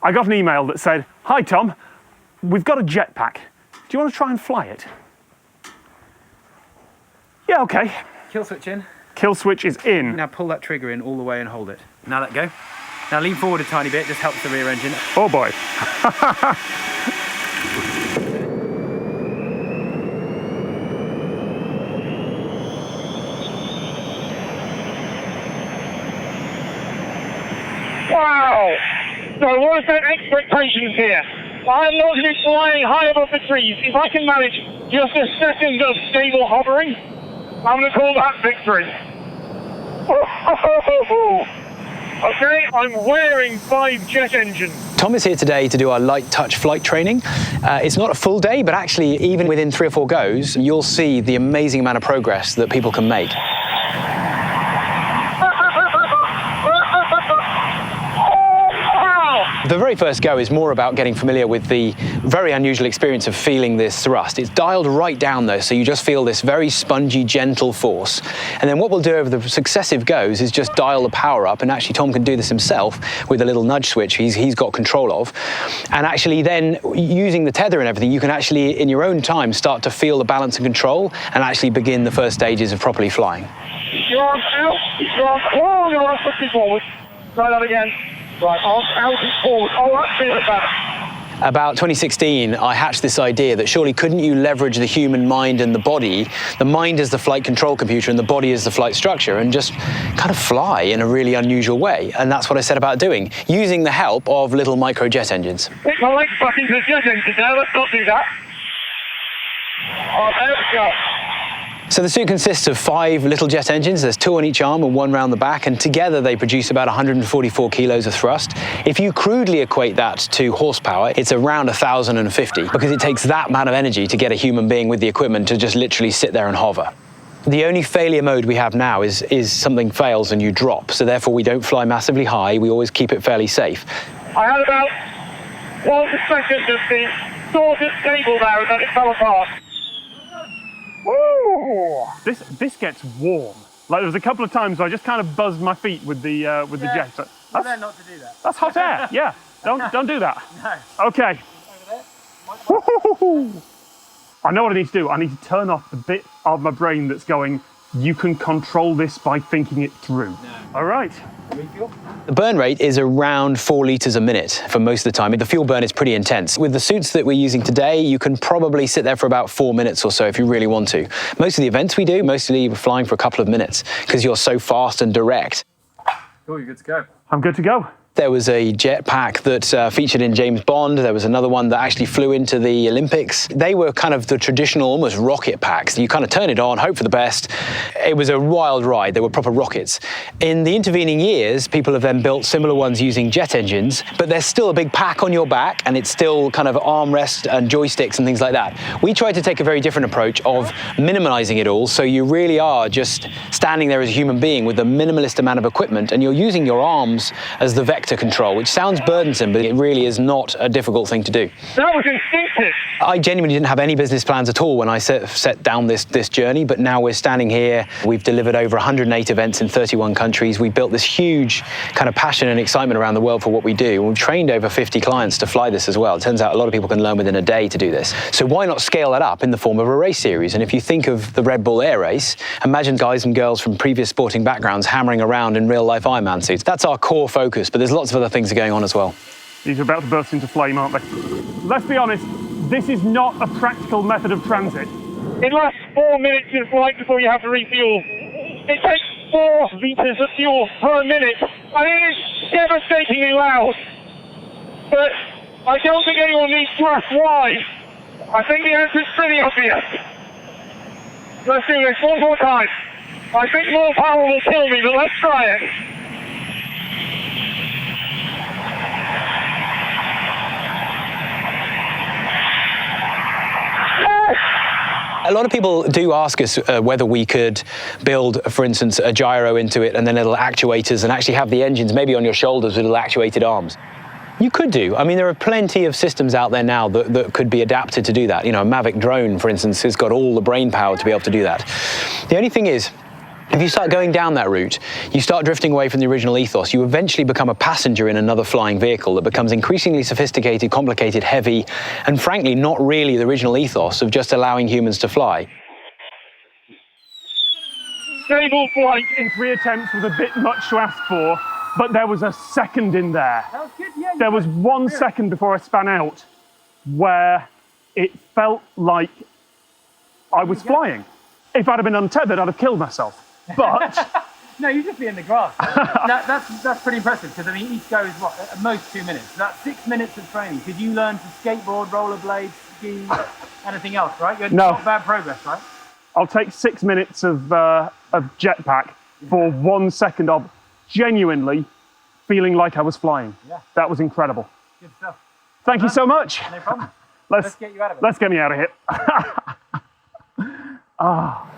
I got an email that said, "Hi Tom, we've got a jetpack. Do you want to try and fly it?" Yeah, okay. Kill switch in. Kill switch is in. Now pull that trigger in all the way and hold it. Now let go. Now lean forward a tiny bit, just helps the rear engine. Oh boy. Wow! So what are the expectations here? I'm not going to be flying high above the trees. If I can manage just a second of stable hovering, I'm going to call that victory. Okay, I'm wearing 5 jet engines. Tom is here today to do our light touch flight training. It's not a full day, but actually even within 3 or 4 goes, you'll see the amazing amount of progress that people can make. The very first go is more about getting familiar with the very unusual experience of feeling this thrust. It's dialed right down though, so you just feel this very spongy, gentle force. And then what we'll do over the successive goes is just dial the power up, and actually Tom can do this himself with a little nudge switch he's got control of. And actually then, using the tether and everything, you can actually, in your own time, start to feel the balance and control and actually begin the first stages of properly flying. You're on out, you're on, oh, you're on pushing forward. Try that again. Right, arms out and forward. Oh, that feels better. About 2016, I hatched this idea that surely couldn't you leverage the human mind and the body, the mind is the flight control computer and the body is the flight structure, and just kind of fly in a really unusual way. And that's what I set about doing, using the help of little micro jet engines. Pick my legs back into the jet engine now, let's not do that. Oh, there we go. So the suit consists of 5 little jet engines. There's 2 on each arm and 1 round the back, and together they produce about 144 kilos of thrust. If you crudely equate that to horsepower, it's around 1,050, because it takes that amount of energy to get a human being with the equipment to just literally sit there and hover. The only failure mode we have now is something fails and you drop, so therefore we don't fly massively high, we always keep it fairly safe. I had about 1 second of the sort of stable there and then it fell apart. Woo! This gets warm. Like, there was a couple of times where I just kind of buzzed my feet with the jet. That's not to do that. That's hot air. Yeah. Don't do that. No. Okay. I know what I need to do. I need to turn off the bit of my brain that's going, you can control this by thinking it through. No. All right. The burn rate is around 4 litres a minute for most of the time. The fuel burn is pretty intense. With the suits that we're using today, you can probably sit there for about 4 minutes or so if you really want to. Most of the events we do, mostly we're flying for a couple of minutes because you're so fast and direct. Cool, you're good to go. I'm good to go. There was a jetpack that featured in James Bond. There was another one that actually flew into the Olympics. They were kind of the traditional, almost rocket packs. You kind of turn it on, hope for the best. It was a wild ride. They were proper rockets. In the intervening years, people have then built similar ones using jet engines, but there's still a big pack on your back, and it's still kind of armrest and joysticks and things like that. We tried to take a very different approach of minimalizing it all, so you really are just standing there as a human being with a minimalist amount of equipment, and you're using your arms as the vector control, which sounds burdensome, but it really is not a difficult thing to do. That was instinctive. I genuinely didn't have any business plans at all when I set down this journey, but now we're standing here. We've delivered over 108 events in 31 countries. We've built this huge kind of passion and excitement around the world for what we do. We've trained over 50 clients to fly this as well. It turns out a lot of people can learn within a day to do this. So why not scale that up in the form of a race series? And if you think of the Red Bull Air Race, imagine guys and girls from previous sporting backgrounds hammering around in real-life Ironman suits. That's our core focus, but there's lots of other things that are going on as well. These are about to burst into flame, aren't they? Let's be honest, this is not a practical method of transit. It lasts 4 minutes in flight before you have to refuel. It takes 4 litres of fuel per minute. I mean, it's devastatingly loud. But I don't think anyone needs to ask why. I think the answer is pretty obvious. Let's do this one more time. I think more power will kill me, but let's try it. A lot of people do ask us whether we could build, for instance, a gyro into it and then little actuators and actually have the engines maybe on your shoulders with little actuated arms. You could do. I mean, there are plenty of systems out there now that could be adapted to do that. You know, a Mavic drone, for instance, has got all the brain power to be able to do that. The only thing is, If you start going down that route, you start drifting away from the original ethos. You eventually become a passenger in another flying vehicle that becomes increasingly sophisticated, complicated, heavy, and frankly, not really the original ethos of just allowing humans to fly. Stable flight. In 3 attempts was a bit much to ask for, but there was a second in there. That was good, yeah. There was 1 second before I span out where it felt like I was flying. If I'd have been untethered, I'd have killed myself. But No, you'd just be in the grass. That's pretty impressive, because I mean, each go is what, at most 2 minutes. So that's 6 minutes of training. Did you learn to skateboard, rollerblade, ski, anything else, right? You had No. not bad progress, right? I'll take 6 minutes of jetpack for 1 second of genuinely feeling like I was flying. Yeah. That was incredible. Good stuff. Thank you so much. No problem. Let's Let's get you out of it. Let's get me out of here. Ah.